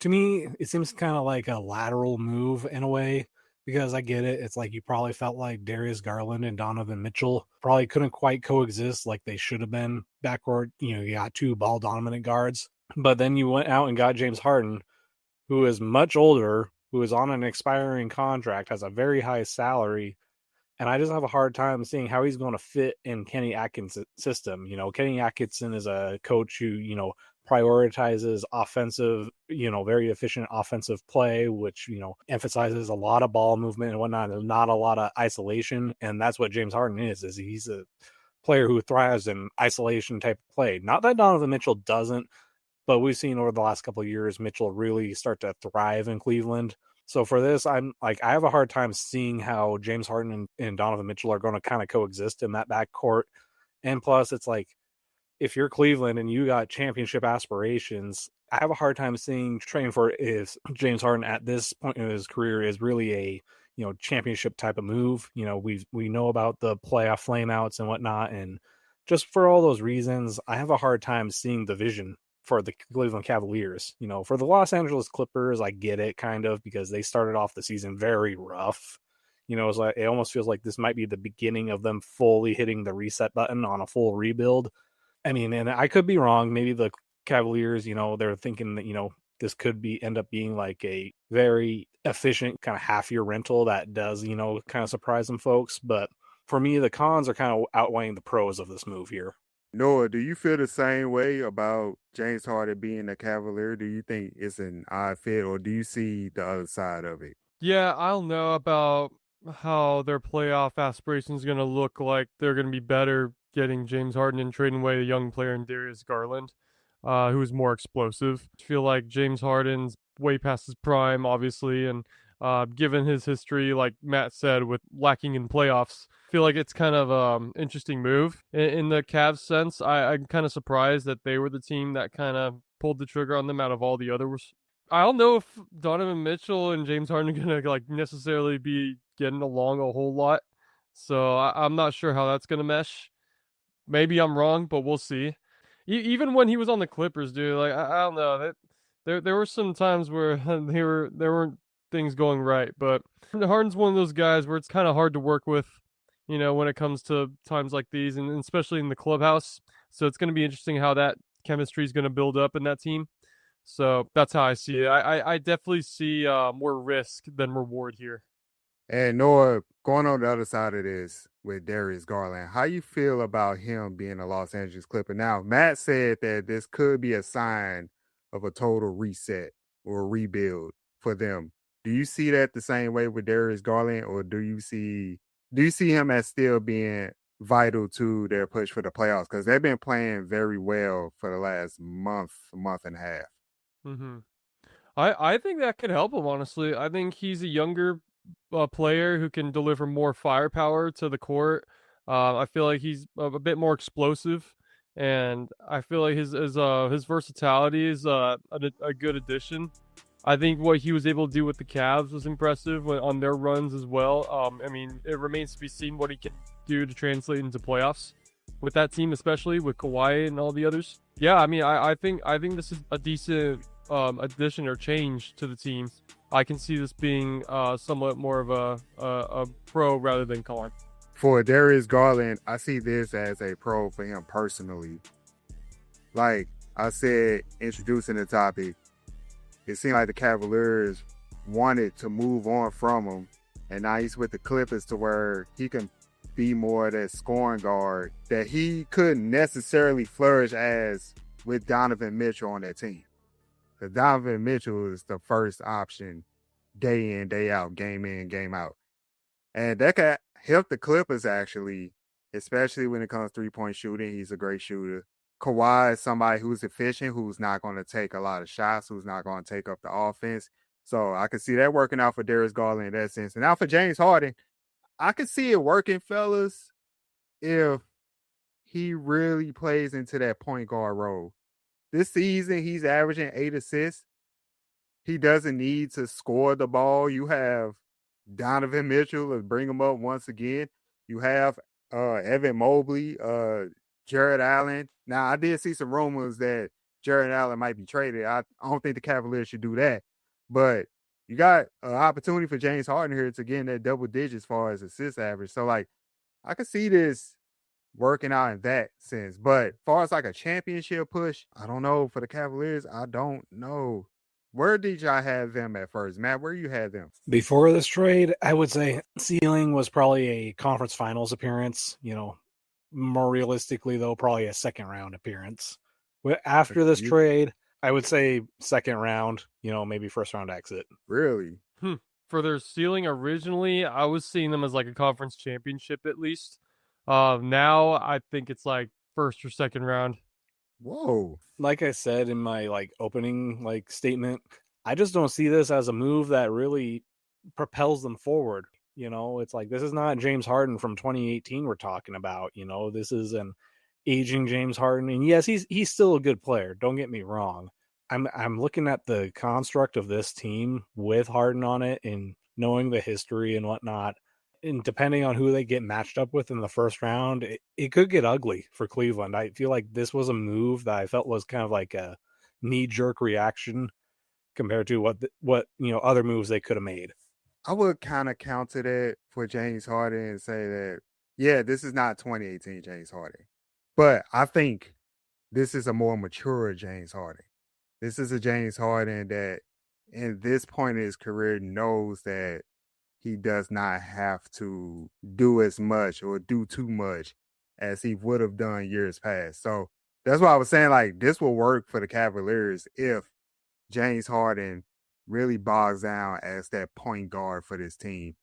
To me, it seems kind of like a lateral move in a way because I get it. It's like you probably felt like Darius Garland and Donovan Mitchell probably couldn't quite coexist like they should have been backcourt. You got two ball dominant guards, but then you went out and got James Harden, who is much older, who is on an expiring contract, has a very high salary, and I just have a hard time seeing how he's going to fit in Kenny Atkins' system. Kenny Atkinson is a coach who, prioritizes offensive, very efficient offensive play, which, emphasizes a lot of ball movement and whatnot, and not a lot of isolation. And that's what James Harden is he's a player who thrives in isolation type of play. Not that Donovan Mitchell doesn't, but we've seen over the last couple of years Mitchell really start to thrive in Cleveland. So for this, I'm like, I have a hard time seeing how James Harden and Donovan Mitchell are going to kind of coexist in that backcourt. And plus, it's like, if you're Cleveland and you got championship aspirations, I have a hard time seeing trading for is James Harden at this point in his career is really a championship type of move. We know about the playoff flameouts and whatnot, and just for all those reasons, I have a hard time seeing the vision for the Cleveland Cavaliers. For the Los Angeles Clippers, I get it kind of because they started off the season very rough. It's like it almost feels like this might be the beginning of them fully hitting the reset button on a full rebuild. I mean, and I could be wrong. Maybe the Cavaliers, they're thinking that, this could end up being like a very efficient kind of half year rental that does, kind of surprise some folks. But for me, the cons are kind of outweighing the pros of this move here. Noah, do you feel the same way about James Harden being a Cavalier? Do you think it's an odd fit, or do you see the other side of it? Yeah, I don't know about how their playoff aspirations going to look like. They're going to be better getting James Harden and trading away a young player in Darius Garland, who is more explosive. I feel like James Harden's way past his prime, obviously, and given his history, like Matt said, with lacking in playoffs, I feel like it's kind of interesting move in the Cavs sense. I'm kind of surprised that they were the team that kind of pulled the trigger on them out of all the others. I don't know if Donovan Mitchell and James Harden are gonna like necessarily be getting along a whole lot, so I'm not sure how that's gonna mesh. Maybe I'm wrong, but we'll see. Even when he was on the Clippers, dude, like I don't know that there were some times where there weren't things going right, but Harden's one of those guys where it's kind of hard to work with, when it comes to times like these, and especially in the clubhouse. So it's going to be interesting how that chemistry is going to build up in that team. So that's how I see it. I definitely see more risk than reward here. And Noah, going on the other side of this with Darius Garland, how you feel about him being a Los Angeles Clipper? Now, Matt said that this could be a sign of a total reset or a rebuild for them. Do you see that the same way with Darius Garland, or do you see him as still being vital to their push for the playoffs? Because they've been playing very well for the last month and a half. hmm I think that could help him, honestly. I think he's a younger player who can deliver more firepower to the court. I feel like he's a bit more explosive, and I feel like his versatility is a good addition. I think what he was able to do with the Cavs was impressive on their runs as well. I mean, it remains to be seen what he can do to translate into playoffs with that team, especially with Kawhi and all the others. Yeah, I mean, I think this is a decent addition or change to the team. I can see this being somewhat more of a pro rather than con. For Darius Garland, I see this as a pro for him personally. Like I said, introducing the topic, it seemed like the Cavaliers wanted to move on from him, and now he's with the Clippers to where he can be more of that scoring guard that he couldn't necessarily flourish as with Donovan Mitchell on that team. Because Donovan Mitchell is the first option day in, day out, game in, game out. And that could help the Clippers actually, especially when it comes to three-point shooting. He's a great shooter. Kawhi is somebody who's efficient, who's not going to take a lot of shots, who's not going to take up the offense. So I could see that working out for Darius Garland in that sense. And now for James Harden, I could see it working, fellas, if he really plays into that point guard role. This season, he's averaging 8 assists. He doesn't need to score the ball. You have Donovan Mitchell, let's bring him up once again. You have Evan Mobley, Jared Allen. Now, I did see some rumors that Jared Allen might be traded. I don't think the Cavaliers should do that. But you got an opportunity for James Harden here to get in that double digits as far as assist average. So, like, I could see this working out in that sense. But as far as like a championship push, I don't know. For the Cavaliers, I don't know. Where did y'all have them at first? Matt, where you had them? Before this trade, I would say ceiling was probably a conference finals appearance. More realistically, though, probably a second round appearance. After this trade, I would say second round, maybe first round exit. Really? For their ceiling originally, I was seeing them as like a conference championship at least. Now I think it's like first or second round. Whoa. Like I said in my opening statement, I just don't see this as a move that really propels them forward. It's like, this is not James Harden from 2018 we're talking about. This is an aging James Harden, and yes, he's still a good player. Don't get me wrong. I'm looking at the construct of this team with Harden on it and knowing the history and whatnot. And depending on who they get matched up with in the first round, it could get ugly for Cleveland. I feel like this was a move that I felt was kind of like a knee-jerk reaction compared to what other moves they could have made. I would kind of counter that for James Harden and say that, yeah, this is not 2018 James Harden. But I think this is a more mature James Harden. This is a James Harden that, in this point in his career, knows that he does not have to do as much or do too much as he would have done years past. So that's why I was saying, like, this will work for the Cavaliers if James Harden really bogs down as that point guard for this team.